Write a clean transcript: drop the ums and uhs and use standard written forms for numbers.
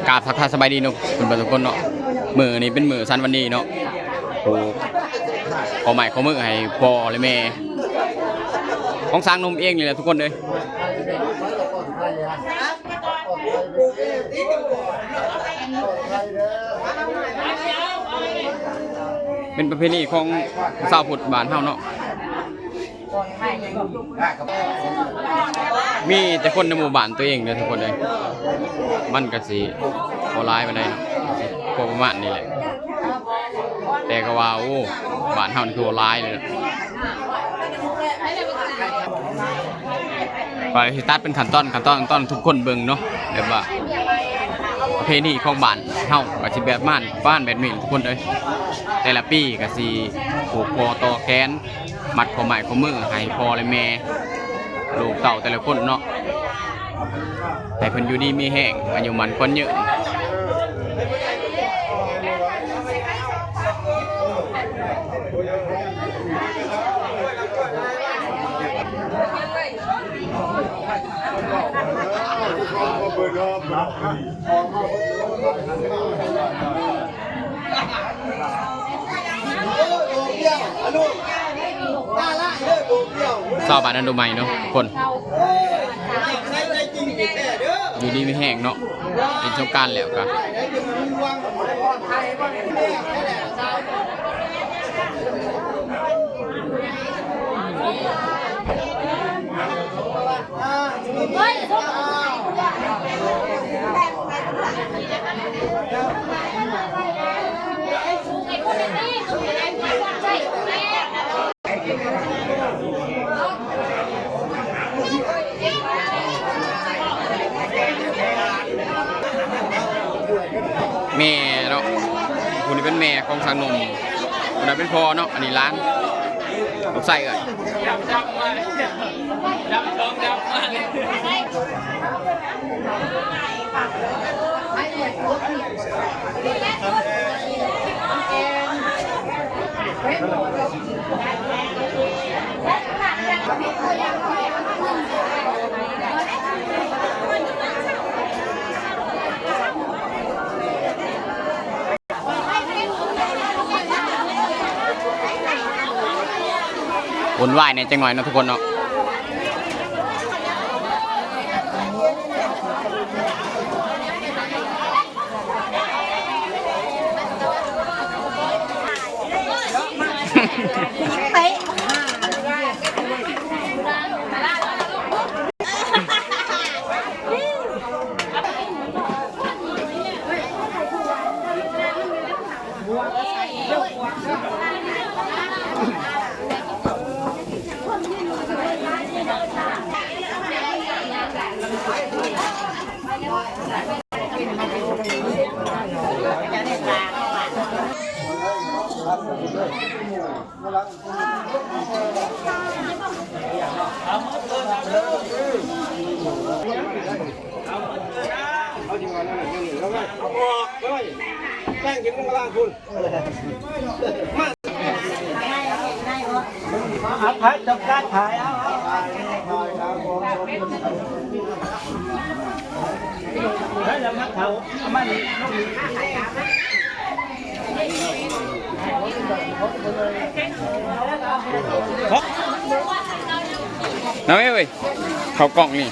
กราบทักทายสบายดีเนาะคุณทุกคนเนาะมือนี้เป็นมือสั้นวันนี้เนาะโอ้ขอใหม่ขอมือให้พ่อเลยแม่ของสร้างนมเองนี่แหละทุกคนเลยเป็นประเพณีของชาวพุทธบ้านเฮาเนาะมีแต่คนในหมู่บ้านตัวเองเลยทุกคนเลยมันก็สิโหร้ายไปได้เนาะพวกประมาณนี้แหละแต่ก็ว่าโอ้บ้านเฮานี่คือโหร้ายเลยไปสิตัดเป็นขั้นตอนทุกคนเบิ่งเนาะแบบว่าประเพณีของบ้านเฮาก็สิแบบบ้านแบบนี้ทุกคนเลยแต่ละปีก็สิผูกคอต่อแขนมัดข้อไม้ข้อมือให้พ่อและแม่ลูกเต่าแต่ละคนเนาะแต่เพิ่นอยู่ดีมีแห้งอายุมันคนเยอะชาวบ้านนั้นดูใหม่เนาะคนอยู่ดีไม่แห้งเนาะเป็นช่วงการแล้วกันแม่เนาะคนนี้เป็นแม่ของทางนมคนนั้นเป็นพ่อเนาะอันนี้ร้านลูกไส้เอ่ยวนว่ายในจังหน่อยนะทุกคนเนาะเอาจริงวันนั้นอย่างนี้แล้วก็เอาออกเลยแป้งกินมันก็ล่างคุณมาถ่ายจับการถ่ายเอาได้แล้วครับเขามันน้องเอ้ยเขากล่องนี่